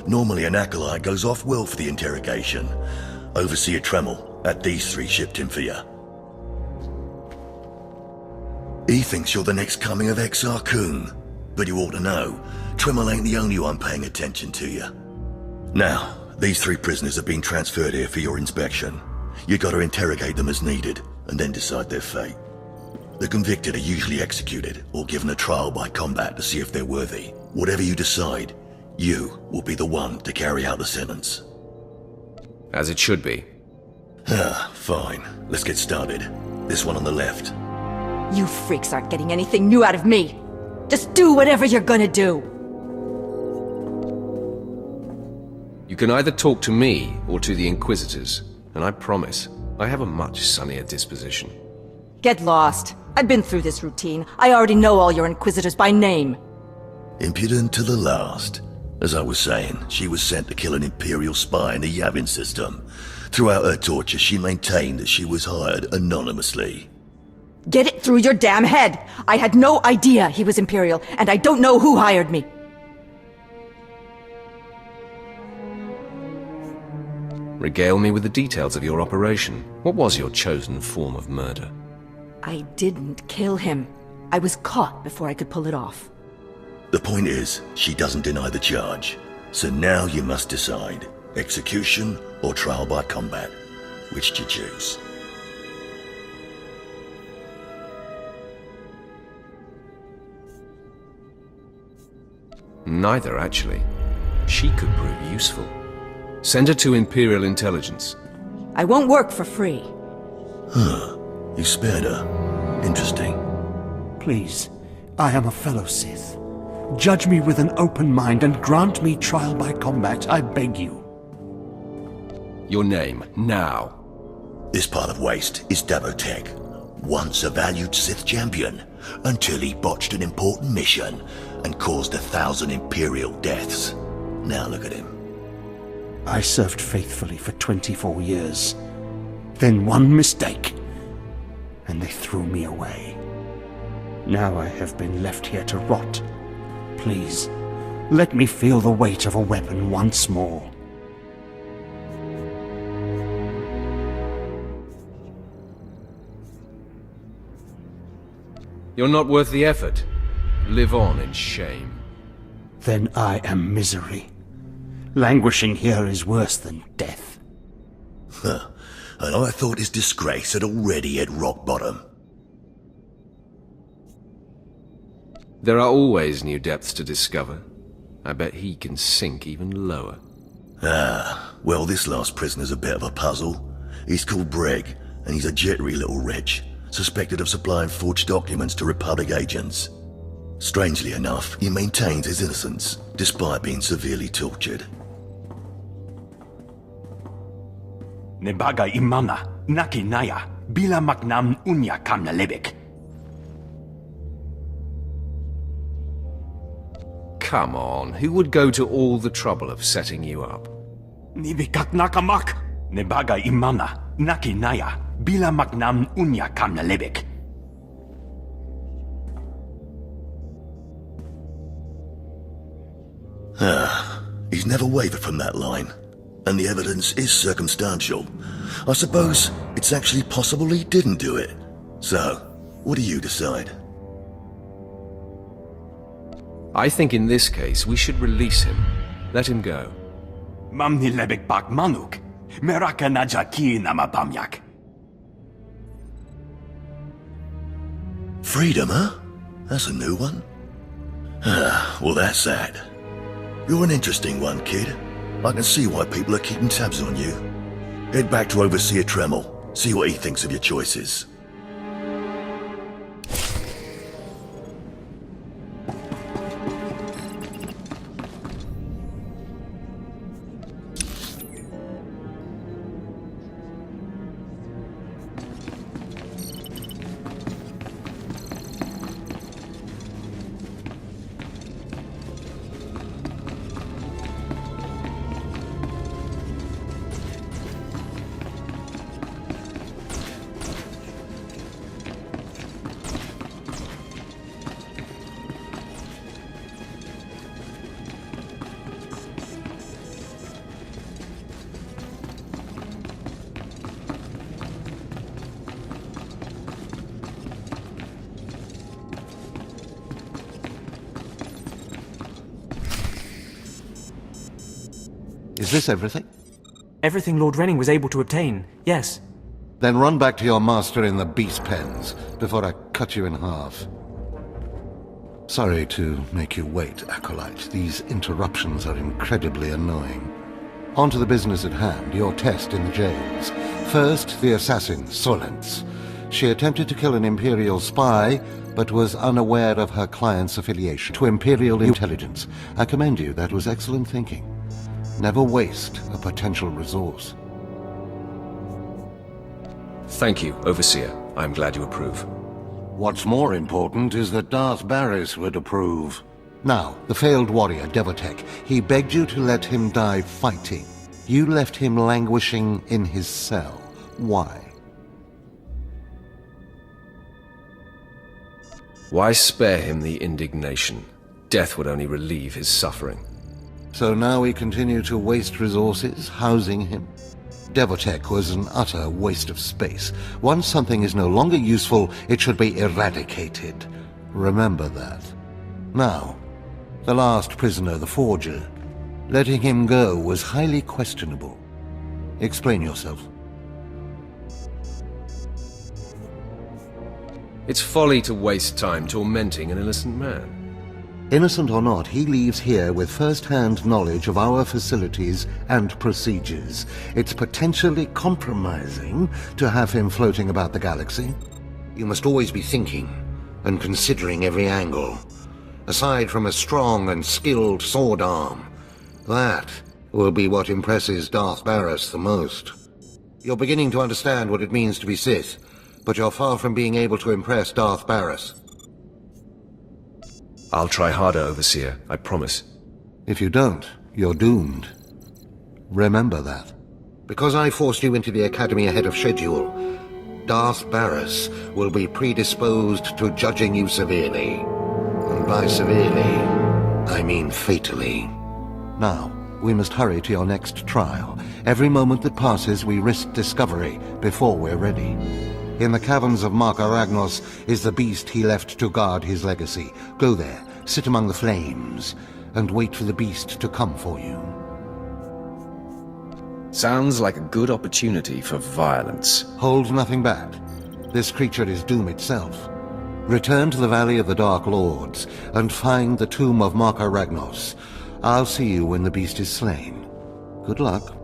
Normally an acolyte goes off well for the interrogation. Overseer Tremel had these three shipped in for you. He thinks you're the next coming of Exar Kun, but you ought to know, Tremel ain't the only one paying attention to you. Now, these three prisoners have been transferred here for your inspection. You gotta interrogate them as needed, and then decide their fate. The convicted are usually executed, or given a trial by combat to see if they're worthy. Whatever you decide, you will be the one to carry out the sentence. As it should be. Fine. Let's get started. This one on the left. You freaks aren't getting anything new out of me. Just do whatever you're gonna do. You can either talk to me or to the Inquisitors, and I promise, I have a much sunnier disposition. Get lost. I've been through this routine. I already know all your Inquisitors by name. Impudent to the last. As I was saying, she was sent to kill an Imperial spy in the Yavin system. Throughout her torture, she maintained that she was hired anonymously. Get it through your damn head! I had no idea he was Imperial, and I don't know who hired me. Regale me with the details of your operation. What was your chosen form of murder? I didn't kill him. I was caught before I could pull it off. The point is, she doesn't deny the charge. So now you must decide. Execution or trial by combat. Which do you choose? Neither, actually. She could prove useful. Send her to Imperial Intelligence. I won't work for free. You spared her. Interesting. Please, I am a fellow Sith. Judge me with an open mind and grant me trial by combat, I beg you. Your name, now. This part of Waste is Dabotech, once a valued Sith champion, until he botched an important mission and caused 1,000 Imperial deaths. Now look at him. I served faithfully for 24 years. Then one mistake, and they threw me away. Now I have been left here to rot. Please, let me feel the weight of a weapon once more. You're not worth the effort. Live on in shame. Then I am misery. Languishing here is worse than death. Huh. And I thought his disgrace had already hit rock bottom. There are always new depths to discover. I bet he can sink even lower. Well, this last prisoner's a bit of a puzzle. He's called Breg, and he's a jittery little wretch, suspected of supplying forged documents to Republic agents. Strangely enough, he maintains his innocence, despite being severely tortured. Nebaga imana, naki naya, bila maknam unya kamna lebek. Come on, who would go to all the trouble of setting you up? Nibikat nakamak, nebaga imana, naki naya, bila maknam unya kamna lebek. He's never wavered from that line, and the evidence is circumstantial. I suppose it's actually possible he didn't do it. So, what do you decide? I think in this case we should release him. Let him go. Mamni lebek bak manuk, meraka najaki namapamyak. Freedom, huh? That's a new one. Well, that's that. You're an interesting one, kid. I can see why people are keeping tabs on you. Head back to Overseer Tremel. See what he thinks of your choices. Is this everything? Everything Lord Renning was able to obtain, yes. Then run back to your master in the beast pens, before I cut you in half. Sorry to make you wait, Acolyte. These interruptions are incredibly annoying. On to the business at hand, your test in the jails. First, the assassin, Solence. She attempted to kill an Imperial spy, but was unaware of her client's affiliation to Imperial intelligence. I commend you, that was excellent thinking. Never waste a potential resource. Thank you, Overseer. I'm glad you approve. What's more important is that Darth Baris would approve. Now, the failed warrior, Devotek, he begged you to let him die fighting. You left him languishing in his cell. Why? Why spare him the indignation? Death would only relieve his suffering. So now we continue to waste resources, housing him? Devotek was an utter waste of space. Once something is no longer useful, it should be eradicated. Remember that. Now, the last prisoner, the Forger. Letting him go was highly questionable. Explain yourself. It's folly to waste time tormenting an innocent man. Innocent or not, he leaves here with first-hand knowledge of our facilities and procedures. It's potentially compromising to have him floating about the galaxy. You must always be thinking and considering every angle. Aside from a strong and skilled sword arm, that will be what impresses Darth Baris the most. You're beginning to understand what it means to be Sith, but you're far from being able to impress Darth Baris. I'll try harder, Overseer, I promise. If you don't, you're doomed. Remember that. Because I forced you into the Academy ahead of schedule, Darth Baris will be predisposed to judging you severely. And by severely, I mean fatally. Now, we must hurry to your next trial. Every moment that passes, we risk discovery before we're ready. In the caverns of Mark Aragnos is the beast he left to guard his legacy. Go there, sit among the flames, and wait for the beast to come for you. Sounds like a good opportunity for violence. Hold nothing back. This creature is doom itself. Return to the Valley of the Dark Lords, and find the tomb of Mark Aragnos. I'll see you when the beast is slain. Good luck.